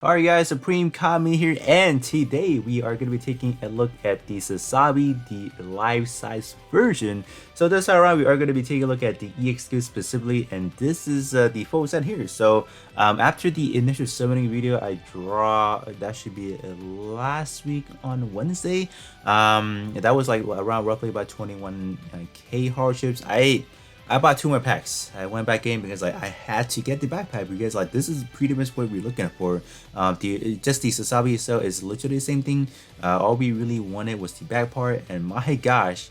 Alright guys, Supreme Kami here, and today we are going to be taking a look at the Sazabi, the life-size version. So this time around, we are going to be taking a look at the EXQ specifically, and this is the full set here. So after the initial summoning video I draw, that should be last week on Wednesday. That was like around roughly about 21k hardships. I bought 2 more packs. I went back in because I had to get the backpack because this is pretty much what we're looking for. Just the Sazabi itself is literally the same thing. All we really wanted was the back part, and my gosh,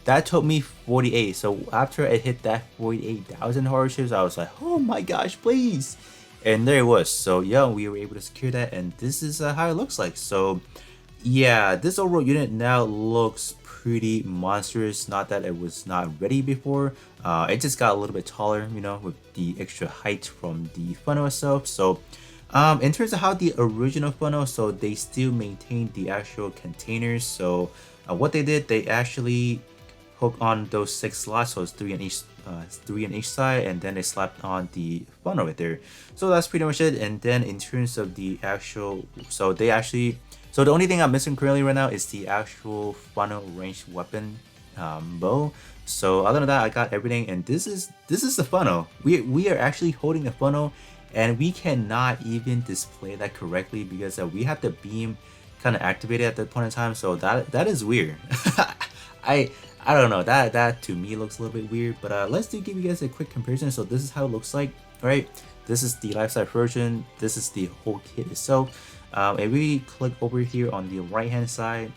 that took me 48. So after I hit that 48,000 hardships, I was like, oh my gosh, please. And there it was. So yeah, we were able to secure that, and this is how it looks like. So yeah, this overall unit now looks pretty monstrous. Not that it was not ready before. It just got a little bit taller, with the extra height from the funnel itself. So in terms of how the original funnel, so they still maintain the actual containers. So what they did, they actually hook on those 6 slots, so it's three on each side, and then they slapped on the funnel right there. So that's pretty much it. And then in terms of the actual, so the only thing I'm missing currently right now is the actual funnel ranged weapon bow. So other than that, I got everything, and this is the funnel. We are actually holding the funnel, and we cannot even display that correctly because we have the beam kind of activated at that point in time. So that is weird. I don't know, that to me looks a little bit weird, but let's give you guys a quick comparison. So this is how it looks like, right? This is the life-size version. This is the whole kit itself. If we click over here on the right hand side,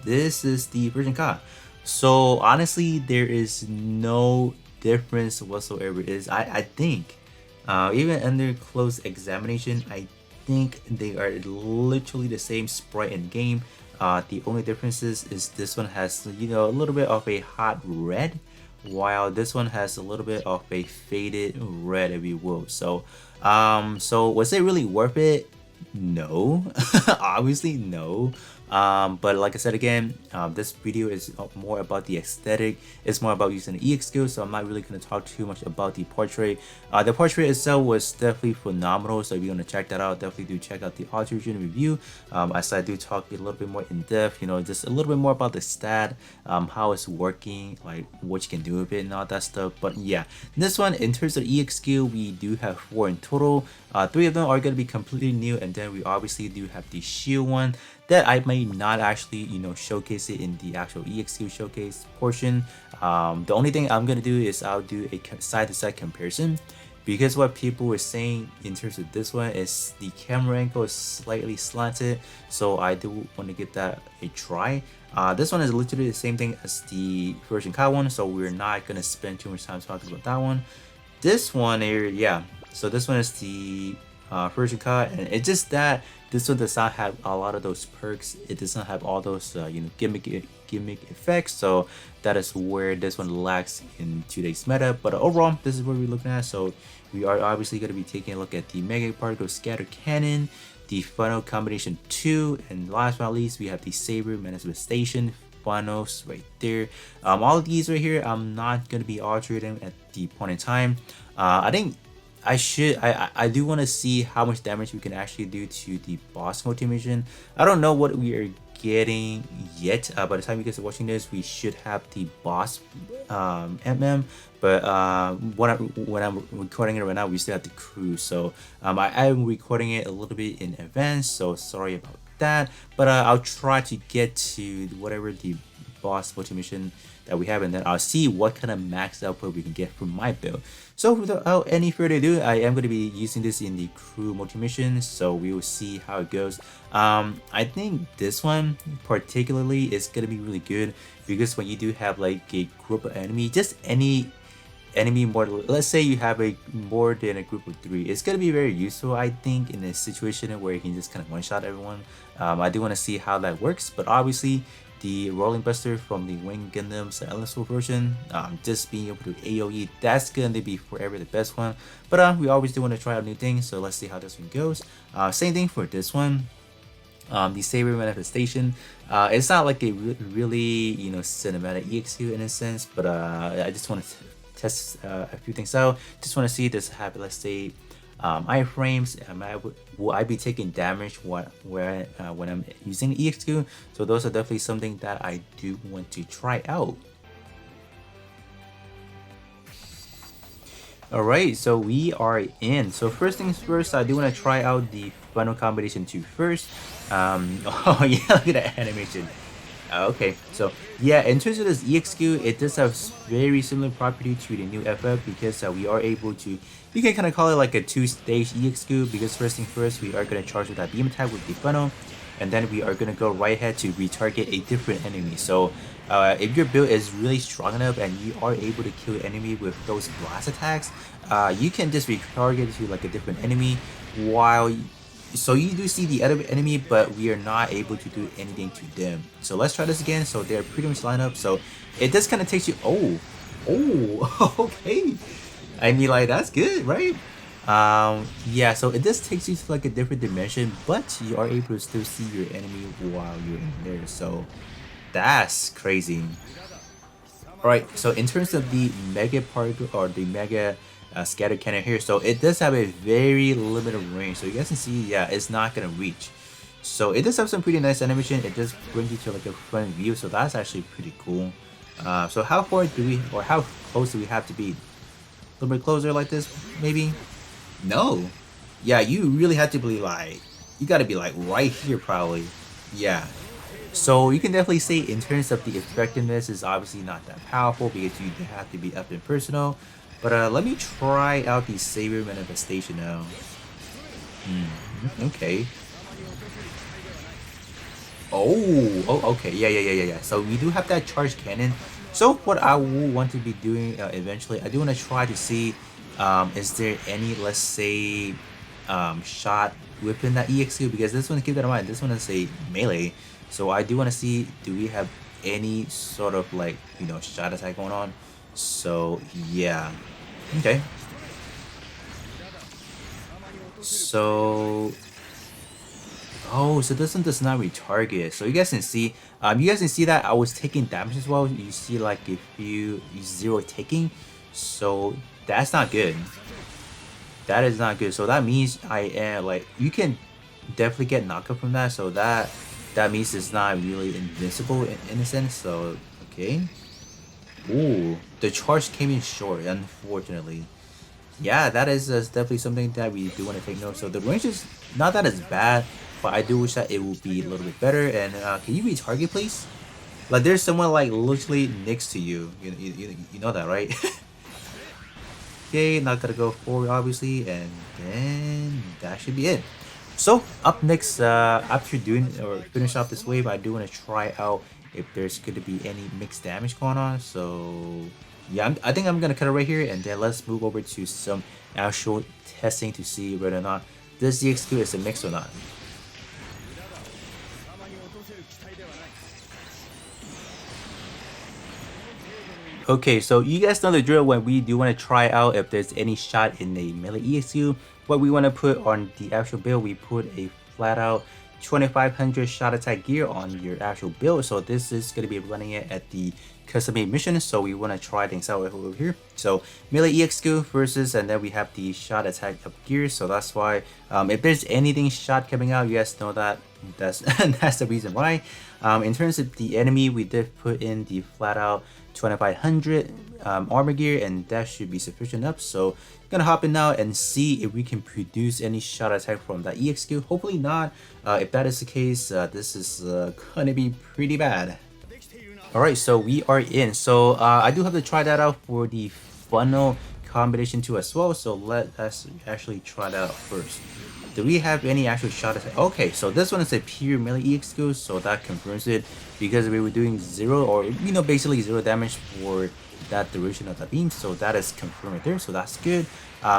this is the version card. So honestly, there is no difference whatsoever. I think even under close examination, I think they are literally the same sprite in game. The only differences is this one has a little bit of a hot red, while this one has a little bit of a faded red, if you will. So so was it really worth it? No. Obviously no. But like I said again, this video is more about the aesthetic. It's more about using the EX skill, so I'm not really going to talk too much about the portrait. The portrait itself was definitely phenomenal, so if you want to check that out, definitely do check out the alternate review. As I do talk a little bit more in depth, just a little bit more about the stat, how it's working, like what you can do with it and all that stuff. But yeah, this one, in terms of EX skill, we do have 4 in total. 3 of them are going to be completely new, and then we obviously do have the shield one that I may not actually showcase it in the actual EXQ showcase portion. The only thing I'm gonna do is I'll do a side-to-side comparison, because what people were saying in terms of this one is the camera angle is slightly slanted, so I do want to give that a try. This one is literally the same thing as the version car one, so we're not gonna spend too much time talking about that one. This one here, yeah, so this one is the version car, and it's just that this one does not have a lot of those perks. It does not have all those gimmick effects, so that is where this one lacks in today's meta. But overall, this is what we're looking at. So we are obviously going to be taking a look at the Mega Particle Scatter Cannon, the Funnel Combination 2, and last but not least, we have the Saber Manifestation funnels right there. All of these right here, I'm not going to be altering them at the point in time. I think I do want to see how much damage we can actually do to the boss motivation. I don't know what we are getting yet. By the time you guys are watching this, we should have the boss but when I'm recording it right now, we still have the crew. So I am recording it a little bit in advance, so sorry about that. But I'll try to get to whatever the boss motivation that we have, and then I'll see what kind of max output we can get from my build. So without any further ado, I am going to be using this in the crew multi-mission, so we will see how it goes. I think this one particularly is going to be really good, because when you do have like a group of enemy, just any enemy more, let's say you have a more than a group of 3, it's going to be very useful, I think, in a situation where you can just kind of one-shot everyone. I do want to see how that works, but obviously the Rolling Buster from the Wing Gundam's Endless version, just being able to AoE, that's gonna be forever the best one. But we always do want to try out new things, so let's see how this one goes. Same thing for this one. The Saber Manifestation, it's not like a really cinematic EXQ in a sense, but I just want to test a few things out. Just want to see this happen. Let's say iframes. Will I be taking damage when I'm using EXQ? So those are definitely something that I do want to try out. Alright, so we are in. So first things first, I do want to try out the final combination 2 first. Oh yeah, look at that animation. Okay, so yeah, in terms of this EXQ, it does have very similar property to the new FF because we are able to, you can kind of call it like a 2-stage EXQ, because first thing first, we are going to charge with that beam attack with the funnel, and then we are going to go right ahead to retarget a different enemy. So if your build is really strong enough and you are able to kill an enemy with those blast attacks, you can just retarget to like a different enemy while so you do see the other enemy, but we are not able to do anything to them. So let's try this again. So they're pretty much lined up. So it just kind of takes you. Oh, okay. I mean, like, that's good, right? Yeah. So it just takes you to like a different dimension, but you are able to still see your enemy while you're in there. So that's crazy. All right. So in terms of the mega particle or the mega scatter cannon here, so it does have a very limited range, so you guys can see, yeah, it's not gonna reach. So it does have some pretty nice animation. It does bring you to like a front view, so that's actually pretty cool. So how far do we, or how close do we have to be? A little bit closer like this, maybe? No. Yeah, you really have to be like, you gotta be like right here probably. Yeah. So you can definitely say in terms of the effectiveness is obviously not that powerful because you have to be up and personal. But let me try out the Savior Manifestation now. Okay. Oh, okay. Yeah. So we do have that charged cannon. So what I will want to be doing eventually, I do want to try to see, is there any, let's say, shot within that EXQ, because this one, keep that in mind, this one is a melee. So I do want to see, do we have any sort of like, you know, shot attack going on? So yeah. Okay. So so this one does not retarget. So you guys can see, that I was taking damage as well. You see, like, if you zero taking, so that's not good. That is not good. So that means I am like, you can definitely get knockup from that. So that means it's not really invincible in a sense. So okay. Ooh, the charge came in short, unfortunately. Yeah, that is definitely something that we do want to take note. So the range is not that as bad, but I do wish that it would be a little bit better. And can you retarget, please? Like, there's someone like literally next to you. You know that, right? Okay, not gonna go forward, obviously, and then that should be it. So up next, after doing or finish off this wave, I do want to try out if there's going to be any mixed damage going on. So yeah, I think I'm gonna cut it right here, and then let's move over to some actual testing to see whether or not this ZX2 is a mix or not. Okay, so you guys know the drill when we do want to try out if there's any shot in the melee EXU. What we want to put on the actual build, we put a flat out 2500 shot attack gear on your actual build. So this is going to be running it at the custom made mission. So we want to try things out over here. So melee EXQ versus, and then we have the shot attack up gear. So that's why if there's anything shot coming out, you guys know that that's that's the reason why. In terms of the enemy, we did put in the flat out 2500 armor gear, and that should be sufficient enough. So gonna hop in now and see if we can produce any shot attack from that EXQ. Hopefully not. If that is the case, this is gonna be pretty bad. Alright, so we are in. So I do have to try that out for the funnel combination 2 as well. So let us actually try that out first. Do we have any actual shot attack? Okay, so this one is a pure melee EXQ, so that confirms it, because we were doing 0 or basically 0 damage for that duration of the beam. So that is confirmed right there, so that's good.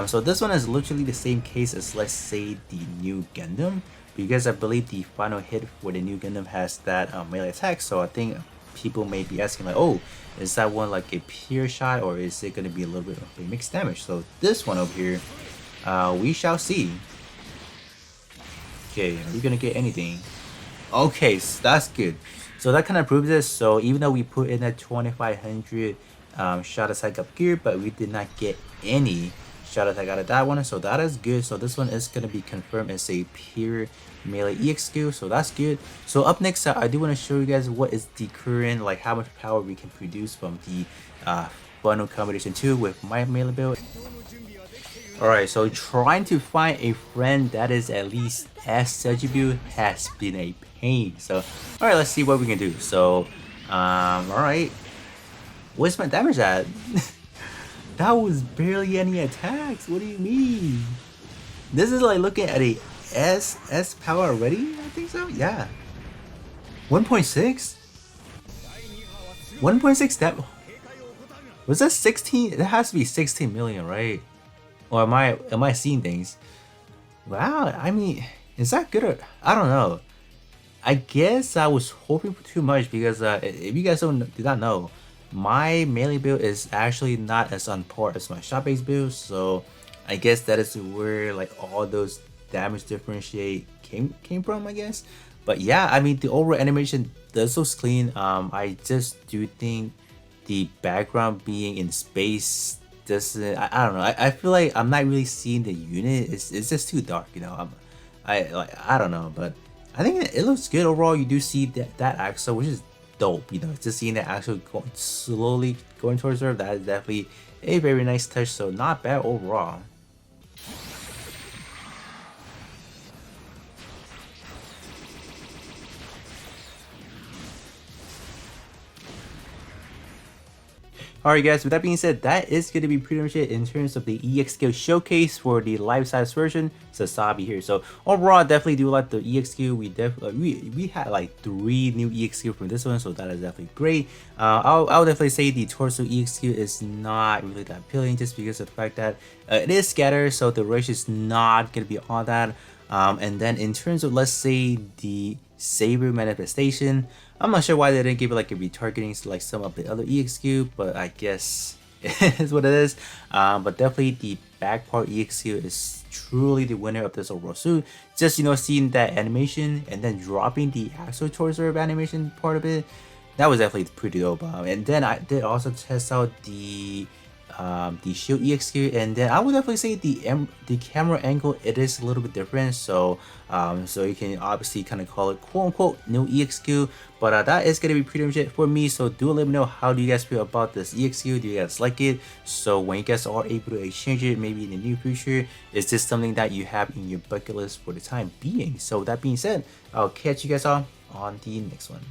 So this one is literally the same case as, let's say, the new Gundam, because I believe the final hit for the new Gundam has that melee attack. So I think people may be asking like, oh, is that one like a pure shot, or is it going to be a little bit of a mixed damage? So this one over here, we shall see. Okay, are we gonna get anything? Okay, so that's good. So that kind of proves this. So even though we put in that 2500 shot attack up gear, but we did not get any Shout out, I got it, that one. So that is good. So this one is gonna be confirmed as a pure melee EXQ. So that's good. So up next, I do want to show you guys what is the current, like how much power we can produce from the bundle combination 2 with my melee build. Alright, so trying to find a friend that is at least as Sazabi has been a pain. So alright, let's see what we can do. So alright. Where's my damage at? That was barely any attacks. What do you mean? This is like looking at a S power already? I think so. Yeah. 1.6? 1.6 that was that 16? It has to be 16 million, right? Or am I seeing things? Wow, I mean, is that good or I don't know. I guess I was hoping for too much because if you guys did not know, my melee build is actually not as on par as my shot based build, so I guess that is where like all those damage differentiate came from, I guess. But yeah, I mean the overall animation does look clean. I just do think the background being in space doesn't. I don't know. I feel like I'm not really seeing the unit. It's just too dark, you know. I don't know, but I think it looks good overall. You do see that axle, which is dope, you know, just seeing that actually slowly going towards her, that is definitely a very nice touch, so not bad overall. Alright guys, with that being said, that is going to be pretty much it in terms of the EX skill showcase for the life-size version, Sazabi here. So overall, I definitely do like the EX skill. We had like 3 new EX skill from this one, so that is definitely great. I'll definitely say the torso EX skill is not really that appealing just because of the fact that it is scattered, so the ratio is not going to be all that. And then in terms of, let's say, the Saber manifestation, I'm not sure why they didn't give it like a retargeting to like some of the other EXQ, but I guess it is what it is. But definitely the back part EXQ is truly the winner of this overall suit. Just, you know, seeing that animation and then dropping the actual torso animation part of it, that was definitely pretty dope. And then I did also test out the shield EXQ, and then I would definitely say the camera angle, it is a little bit different, so so you can obviously kind of call it quote unquote new EXQ, but that is gonna be pretty much it for me. So do let me know, how do you guys feel about this EXQ? Do you guys like it? So when you guys are able to exchange it maybe in the near future, is this something that you have in your bucket list for the time being? So that being said, I'll catch you guys all on the next one.